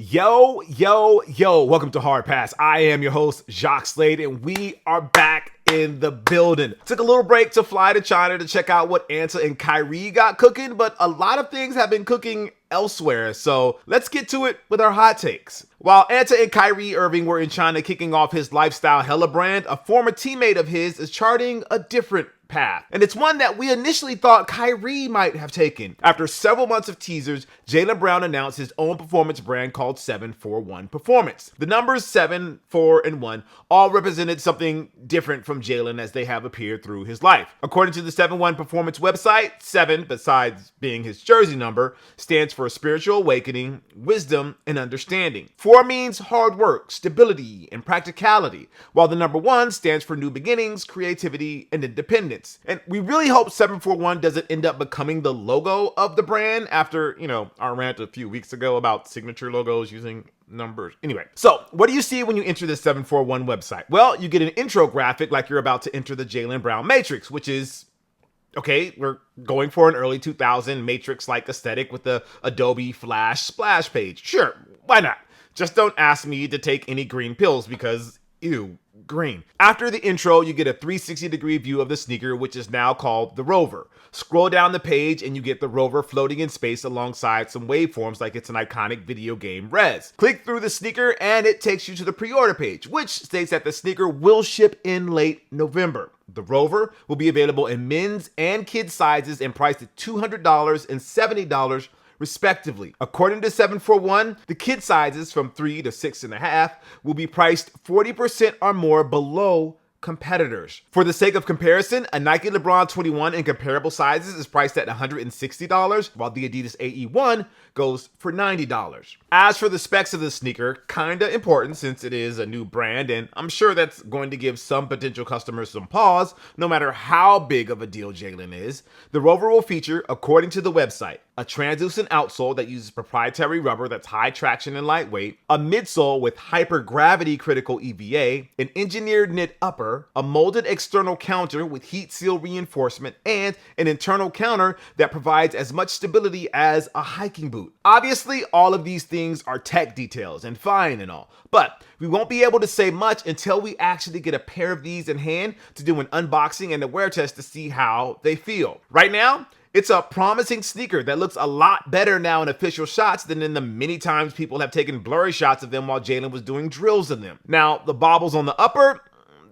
Yo, yo, yo, welcome to Hard Pass. I am your host, Jacques Slade, and we are back in the building. Took a little break to fly to China to check out what Anta and Kyrie got cooking, but a lot of things have been cooking elsewhere, so let's get to it with our hot takes. While Anta and Kyrie Irving were in China kicking off his lifestyle Hella brand, a former teammate of his is charting a different path. And it's one that we initially thought Kyrie might have taken. After several months of teasers, Jaylen Brown announced his own performance brand called 741 Performance. The numbers 7, 4, and 1 all represented something different from Jaylen as they have appeared through his life. According to the 71 Performance website, 7, besides being his jersey number, stands for spiritual awakening, wisdom, and understanding. 4 means hard work, stability, and practicality, while the number 1 stands for new beginnings, creativity, and independence. And we really hope 741 doesn't end up becoming the logo of the brand after, our rant a few weeks ago about signature logos using numbers. Anyway, so what do you see when you enter the 741 website? Well, you get an intro graphic like you're about to enter the Jaylen Brown Matrix, which is, okay, we're going for an early 2000 Matrix-like aesthetic with the Adobe Flash splash page. Sure, why not? Just don't ask me to take any green pills because, ew, green. After the intro, you get a 360-degree view of the sneaker, which is now called the Rover. Scroll down the page and you get the Rover floating in space alongside some waveforms like it's an iconic video game res. Click through the sneaker and it takes you to the pre-order page, which states that the sneaker will ship in late November. The Rover will be available in men's and kids sizes and priced at $200 and $70 respectively. According to 741, the kid sizes from 3 to 6.5 will be priced 40% or more below competitors. For the sake of comparison, a Nike LeBron 21 in comparable sizes is priced at $160, while the Adidas AE1 goes for $90. As for the specs of the sneaker, kinda important since it is a new brand, and I'm sure that's going to give some potential customers some pause, no matter how big of a deal Jaylen is. The Rover will feature, according to the website, a translucent outsole that uses proprietary rubber that's high traction and lightweight, a midsole with hypergravity critical EVA, an engineered knit upper, a molded external counter with heat seal reinforcement, and an internal counter that provides as much stability as a hiking boot. Obviously, all of these things are tech details and fine and all, but we won't be able to say much until we actually get a pair of these in hand to do an unboxing and a wear test to see how they feel. Right now, it's a promising sneaker that looks a lot better now in official shots than in the many times people have taken blurry shots of them while Jaylen was doing drills in them. Now, the bobbles on the upper,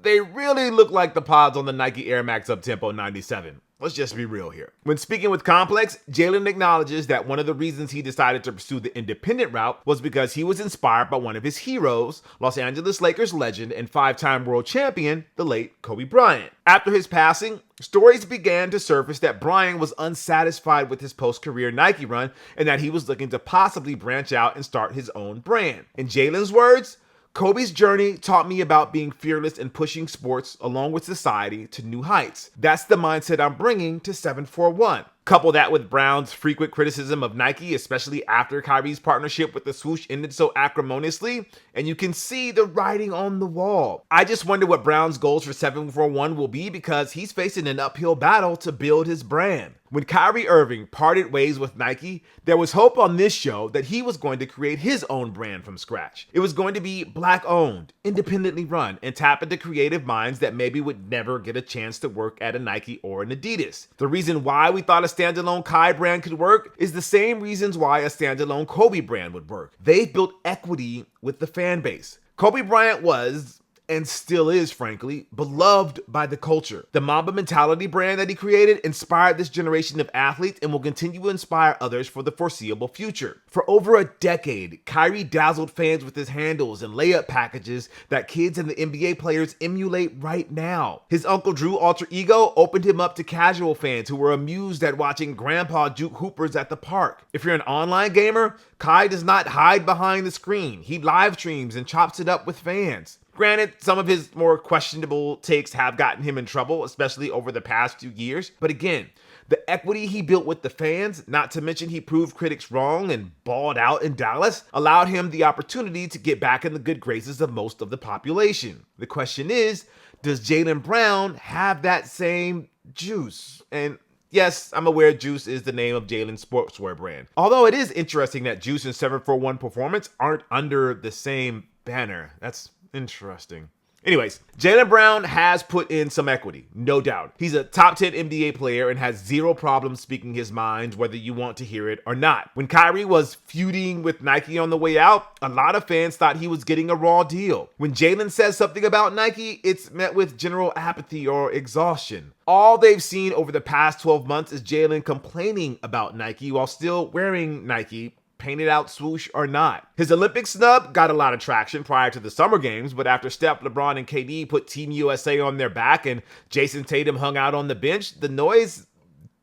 they really look like the pods on the Nike Air Max Uptempo 97. Let's just be real here. When speaking with Complex, Jaylen acknowledges that one of the reasons he decided to pursue the independent route was because he was inspired by one of his heroes, Los Angeles Lakers legend and 5-time world champion, the late Kobe Bryant. After his passing, stories began to surface that Bryant was unsatisfied with his post-career Nike run and that he was looking to possibly branch out and start his own brand. In Jaylen's words, Kobe's journey taught me about being fearless and pushing sports along with society to new heights. That's the mindset I'm bringing to 741. Couple that with Brown's frequent criticism of Nike, especially after Kyrie's partnership with the swoosh ended so acrimoniously, and you can see the writing on the wall. I just wonder what Brown's goals for 741 will be because he's facing an uphill battle to build his brand. When Kyrie Irving parted ways with Nike, there was hope on this show that he was going to create his own brand from scratch. It was going to be Black-owned, independently run, and tap into creative minds that maybe would never get a chance to work at a Nike or an Adidas. The reason why we thought a standalone Kai brand could work is the same reasons why a standalone Kobe brand would work. They've built equity with the fan base. Kobe Bryant was, and still is, frankly, beloved by the culture. The Mamba Mentality brand that he created inspired this generation of athletes and will continue to inspire others for the foreseeable future. For over a decade, Kyrie dazzled fans with his handles and layup packages that kids and the NBA players emulate right now. His Uncle Drew alter ego opened him up to casual fans who were amused at watching Grandpa juke hoopers at the park. If you're an online gamer, Kai does not hide behind the screen. He live streams and chops it up with fans. Granted, some of his more questionable takes have gotten him in trouble, especially over the past few years. But again, the equity he built with the fans, not to mention he proved critics wrong and balled out in Dallas, allowed him the opportunity to get back in the good graces of most of the population. The question is, does Jaylen Brown have that same juice? And Yes, I'm aware Juice is the name of Jaylen's sportswear brand. Although it is interesting that Juice and 741 Performance aren't under the same banner. That's interesting. Anyways, Jaylen Brown has put in some equity, no doubt. He's a top 10 NBA player and has zero problem speaking his mind, whether you want to hear it or not. When Kyrie was feuding with Nike on the way out, a lot of fans thought he was getting a raw deal. When Jaylen says something about Nike, it's met with general apathy or exhaustion. All they've seen over the past 12 months is Jaylen complaining about Nike while still wearing Nike, painted out swoosh or not. His Olympic snub got a lot of traction prior to the summer games, but after Steph, LeBron, and KD put Team USA on their back and Jason Tatum hung out on the bench, the noise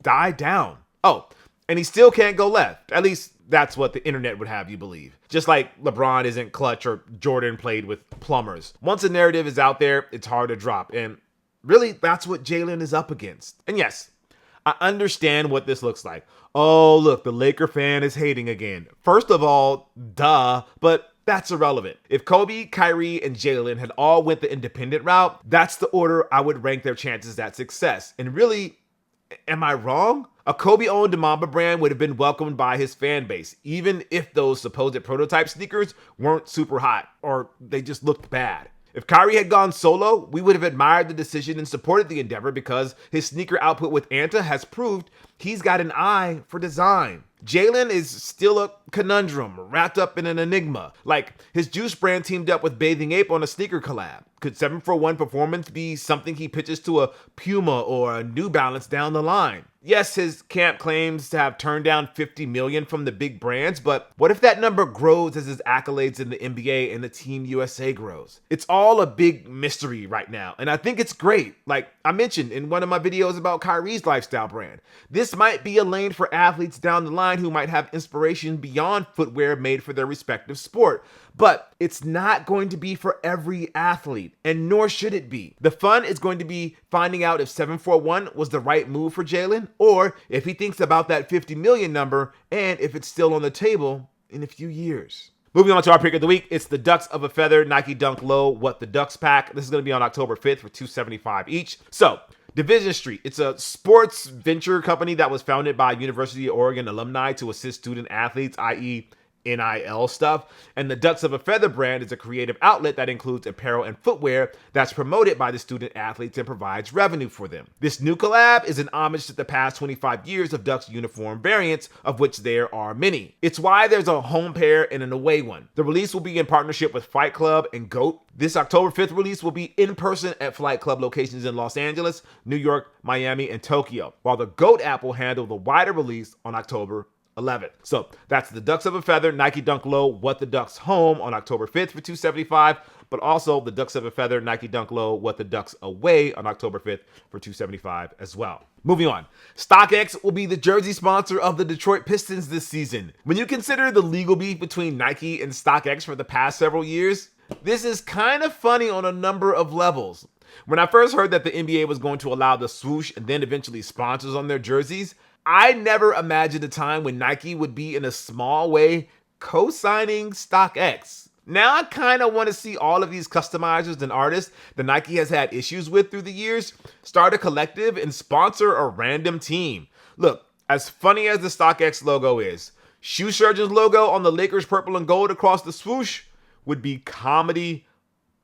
died down. Oh, and he still can't go left. At least that's what the internet would have you believe. Just like LeBron isn't clutch or Jordan played with plumbers. Once a narrative is out there, it's hard to drop. And really, that's what Jaylen is up against. And yes, I understand what this looks like. Oh, look, the Laker fan is hating again. First of all, duh, but that's irrelevant. If Kobe, Kyrie, and Jaylen had all went the independent route, that's the order I would rank their chances at success. And really, am I wrong? A Kobe-owned Mamba brand would have been welcomed by his fan base, even if those supposed prototype sneakers weren't super hot or they just looked bad. If Kyrie had gone solo, we would have admired the decision and supported the endeavor because his sneaker output with Anta has proved he's got an eye for design. Jaylen is still a conundrum, wrapped up in an enigma. Like, his Juice brand teamed up with Bathing Ape on a sneaker collab. Could 741 Performance be something he pitches to a Puma or a New Balance down the line? Yes, his camp claims to have turned down $50 million from the big brands, but what if that number grows as his accolades in the NBA and the Team USA grows? It's all a big mystery right now, and I think it's great. Like I mentioned in one of my videos about Kyrie's lifestyle brand, this might be a lane for athletes down the line who might have inspiration beyond footwear made for their respective sport. But it's not going to be for every athlete, and nor should it be. The fun is going to be finding out if 741 was the right move for Jaylen, or if he thinks about that 50 million number, and if it's still on the table in a few years. Moving on to our pick of the week, it's the Ducks of a Feather Nike Dunk Low What the Ducks pack. This is going to be on October 5th for $275 each. So, Division Street, it's a sports venture company that was founded by University of Oregon alumni to assist student athletes, i.e., NIL stuff. And the Ducks of a Feather brand is a creative outlet that includes apparel and footwear that's promoted by the student athletes and provides revenue for them. This new collab is an homage to the past 25 years of Ducks uniform variants, of which there are many. It's why there's a home pair and an away one. The release will be in partnership with Fight Club and GOAT. This October 5th release will be in person at Flight Club locations in Los Angeles, New York, Miami, and Tokyo, while the GOAT app will handle the wider release on October 11th. So that's the Ducks of a Feather Nike Dunk Low What the Ducks Home on October 5th for $275, but also the Ducks of a Feather Nike Dunk Low What the Ducks Away on October 5th for $275 as well. Moving on, StockX will be the jersey sponsor of the Detroit Pistons this season. When you consider the legal beef between Nike and StockX for the past several years, this is kind of funny on a number of levels. When I first heard that the NBA was going to allow the swoosh and then eventually sponsors on their jerseys, I never imagined a time when Nike would be in a small way co-signing StockX. Now I kind of want to see all of these customizers and artists that Nike has had issues with through the years start a collective and sponsor a random team. Look, as funny as the StockX logo is, Shoe Surgeon's logo on the Lakers purple and gold across the swoosh would be comedy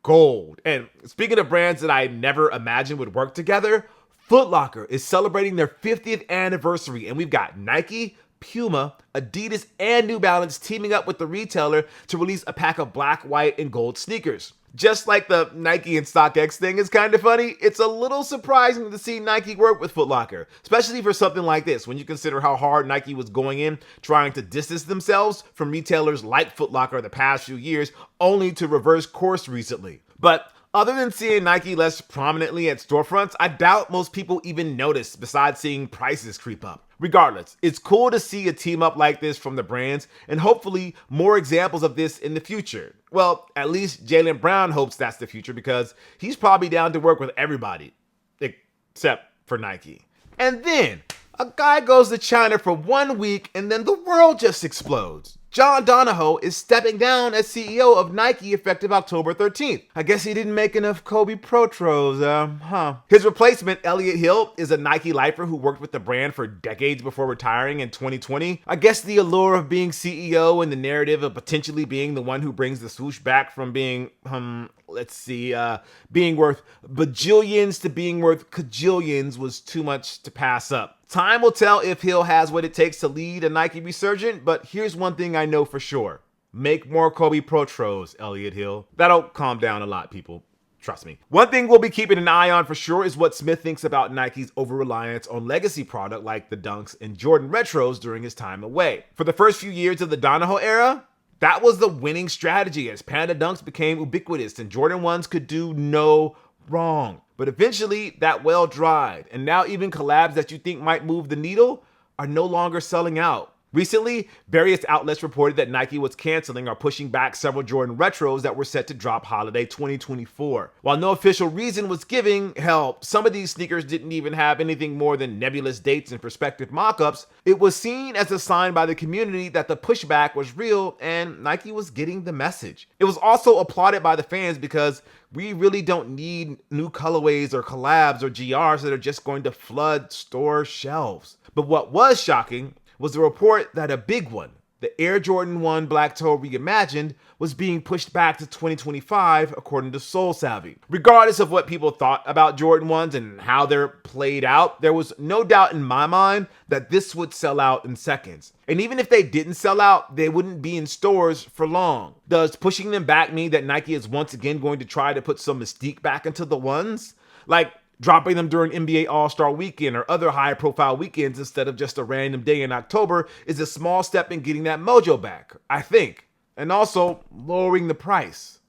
gold. And speaking of brands that I never imagined would work together, Foot Locker is celebrating their 50th anniversary, and we've got Nike, Puma, Adidas, and New Balance teaming up with the retailer to release a pack of black, white, and gold sneakers. Just like the Nike and StockX thing is kind of funny, it's a little surprising to see Nike work with Foot Locker, especially for something like this, when you consider how hard Nike was going in trying to distance themselves from retailers like Foot Locker the past few years, only to reverse course recently. But other than seeing Nike less prominently at storefronts, I doubt most people even notice besides seeing prices creep up. Regardless, it's cool to see a team up like this from the brands and hopefully more examples of this in the future. Well, at least Jaylen Brown hopes that's the future because he's probably down to work with everybody, except for Nike. And then a guy goes to China for 1 week and then the world just explodes. John Donahoe is stepping down as CEO of Nike effective October 13th. I guess he didn't make enough Kobe Protros, His replacement, Elliott Hill, is a Nike lifer who worked with the brand for decades before retiring in 2020. I guess the allure of being CEO and the narrative of potentially being the one who brings the swoosh back from being, being worth bajillions to being worth cajillions was too much to pass up. Time will tell if Hill has what it takes to lead a Nike resurgent, but here's one thing I know for sure. Make more Kobe Protros, Elliott Hill. That'll calm down a lot, people. Trust me. One thing we'll be keeping an eye on for sure is what Smith thinks about Nike's over-reliance on legacy product like the Dunks and Jordan Retros during his time away. For the first few years of the Donahoe era, that was the winning strategy as Panda Dunks became ubiquitous and Jordan 1s could do no wrong. But eventually, that well dried, and now even collabs that you think might move the needle are no longer selling out. Recently, various outlets reported that Nike was canceling or pushing back several Jordan Retros that were set to drop holiday 2024. While no official reason was given, hell, some of these sneakers didn't even have anything more than nebulous dates and prospective mock-ups, it was seen as a sign by the community that the pushback was real and Nike was getting the message. It was also applauded by the fans because we really don't need new colorways or collabs or GRs that are just going to flood store shelves. But what was shocking was the report that a big one, the Air Jordan 1 Black Toe Reimagined, was being pushed back to 2025, according to Soul Savvy. Regardless of what people thought about Jordan 1s and how they're played out, there was no doubt in my mind that this would sell out in seconds. And even if they didn't sell out, they wouldn't be in stores for long. Does pushing them back mean that Nike is once again going to try to put some mystique back into the ones? Like dropping them during NBA All-Star Weekend or other high-profile weekends instead of just a random day in October is a small step in getting that mojo back, I think. And also lowering the price.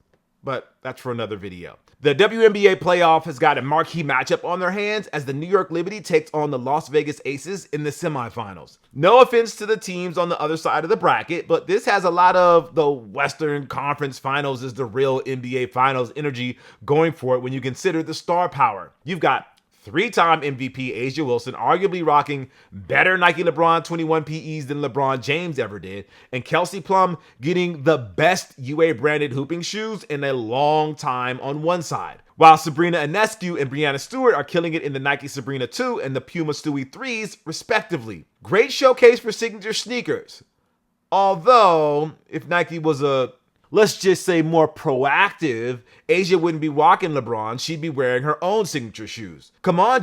But that's for another video. The WNBA playoff has got a marquee matchup on their hands as the New York Liberty takes on the Las Vegas Aces in the semifinals. No offense to the teams on the other side of the bracket, but this has a lot of the Western Conference Finals is the real NBA Finals energy going for it when you consider the star power. You've got three-time MVP A'ja Wilson arguably rocking better Nike LeBron 21 PEs than LeBron James ever did, and Kelsey Plum getting the best UA-branded hooping shoes in a long time on one side, while Sabrina Ionescu and Breanna Stewart are killing it in the Nike Sabrina 2 and the Puma Stewie 3s, respectively. Great showcase for signature sneakers. Although, if Nike was let's just say more proactive, A'ja wouldn't be rocking LeBron, she'd be wearing her own signature shoes. Come on,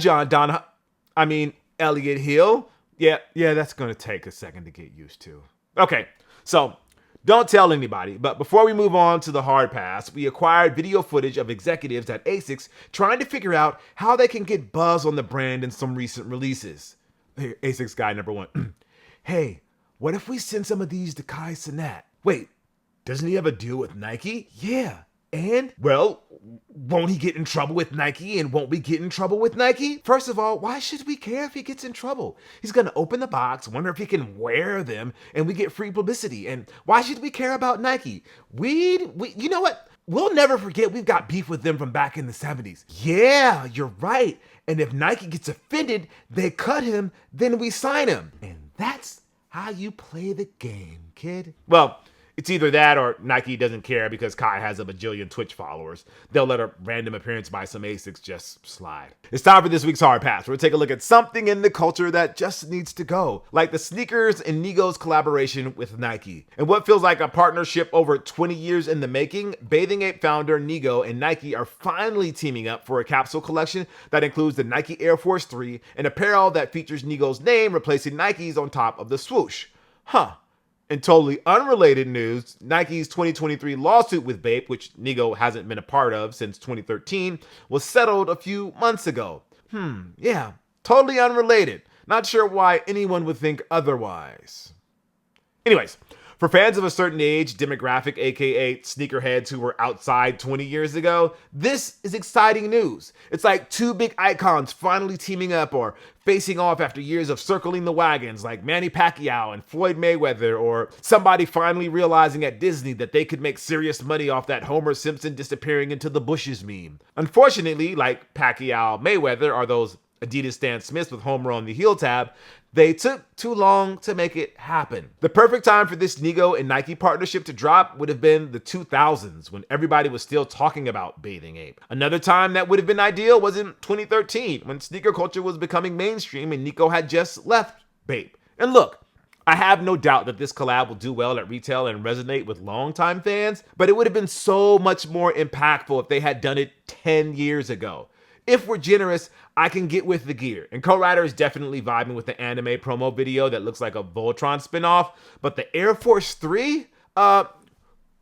Elliott Hill. Yeah, that's gonna take a second to get used to. Okay, so don't tell anybody, but before we move on to the hard pass, we acquired video footage of executives at ASICS trying to figure out how they can get buzz on the brand in some recent releases. Here, ASICS guy number one. Hey, what if we send some of these to Kai Cenat? Wait, doesn't he have a deal with Nike? Yeah. And, well, won't he get in trouble with Nike and won't we get in trouble with Nike? First of all, why should we care if he gets in trouble? He's going to open the box, wonder if he can wear them, and we get free publicity. And why should we care about Nike? We you know what? We'll never forget we've got beef with them from back in the 70s. Yeah, you're right. And if Nike gets offended, they cut him, then we sign him. And that's how you play the game, kid. Well, it's either that or Nike doesn't care because Kai has a bajillion Twitch followers. They'll let a random appearance by some ASICs just slide. It's time for this week's Hard Pass. We'll take a look at something in the culture that just needs to go, like the sneakers and Nigo's collaboration with Nike. And what feels like a partnership over 20 years in the making, Bathing Ape founder Nigo and Nike are finally teaming up for a capsule collection that includes the Nike Air Force 3 and apparel that features Nigo's name replacing Nike's on top of the swoosh. In totally unrelated news, Nike's 2023 lawsuit with Bape, which Nigo hasn't been a part of since 2013, was settled a few months ago. Yeah, totally unrelated. Not sure why anyone would think otherwise. Anyways, for fans of a certain age demographic, aka sneakerheads who were outside 20 years ago, this is exciting news. It's like two big icons finally teaming up or facing off after years of circling the wagons, like Manny Pacquiao and Floyd Mayweather, or somebody finally realizing at Disney that they could make serious money off that Homer Simpson disappearing into the bushes meme. Unfortunately, like Pacquiao Mayweather are those Adidas Stan Smiths with Homer on the heel tab, They took too long to make it happen. The perfect time for this Nigo and Nike partnership to drop would have been the 2000s, when everybody was still talking about Bathing Ape. Another time that would have been ideal was in 2013, when sneaker culture was becoming mainstream and Nigo had just left Bape. And look, I have no doubt that this collab will do well at retail and resonate with longtime fans, but it would have been so much more impactful if they had done it 10 years ago. If we're generous, I can get with the gear. And Co-Rider is definitely vibing with the anime promo video that looks like a Voltron spinoff, but the Air Force 3?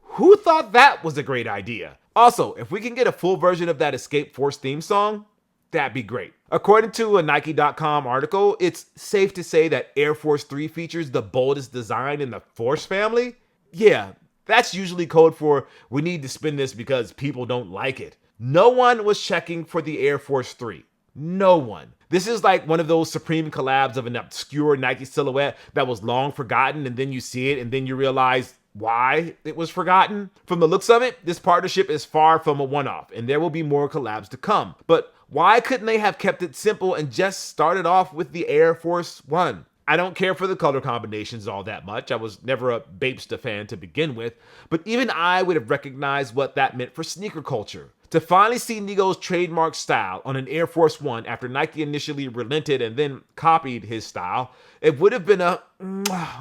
Who thought that was a great idea? Also, if we can get a full version of that Escape Force theme song, that'd be great. According to a Nike.com article, it's safe to say that Air Force 3 features the boldest design in the Force family. Yeah, that's usually code for we need to spin this because people don't like it. No one was checking for the Air Force 3. No one. This is like one of those supreme collabs of an obscure Nike silhouette that was long forgotten, and then you see it and then you realize why it was forgotten. From the looks of it, this partnership is far from a one-off, and there will be more collabs to come. But why couldn't they have kept it simple and just started off with the Air Force One? I don't care for the color combinations all that much. I was never a Bapesta fan to begin with, but even I would have recognized what that meant for sneaker culture. To finally see Nigo's trademark style on an Air Force One after Nike initially relented and then copied his style, it would have been a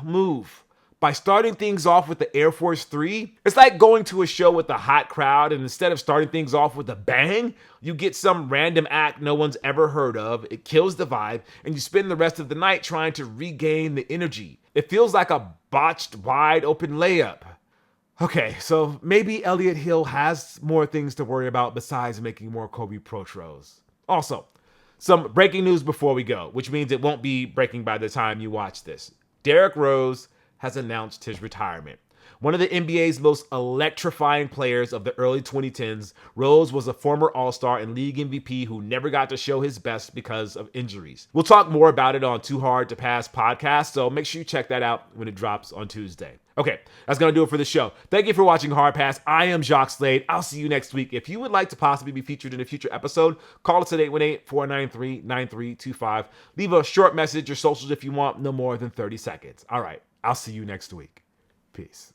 move. By starting things off with the Air Force 3, it's like going to a show with a hot crowd, and instead of starting things off with a bang, you get some random act no one's ever heard of, it kills the vibe, and you spend the rest of the night trying to regain the energy. It feels like a botched wide open layup. Okay, so maybe Elliott Hill has more things to worry about besides making more Kobe Protros. Also, some breaking news before we go, which means it won't be breaking by the time you watch this. Derrick Rose has announced his retirement. One of the NBA's most electrifying players of the early 2010s, Rose was a former All-Star and League MVP who never got to show his best because of injuries. We'll talk more about it on Too Hard to Pass podcast, so make sure you check that out when it drops on Tuesday. Okay, that's going to do it for the show. Thank you for watching Hard Pass. I am Jacques Slade. I'll see you next week. If you would like to possibly be featured in a future episode, call us at 818-493-9325. Leave a short message or socials if you want, no more than 30 seconds. All right, I'll see you next week. Peace.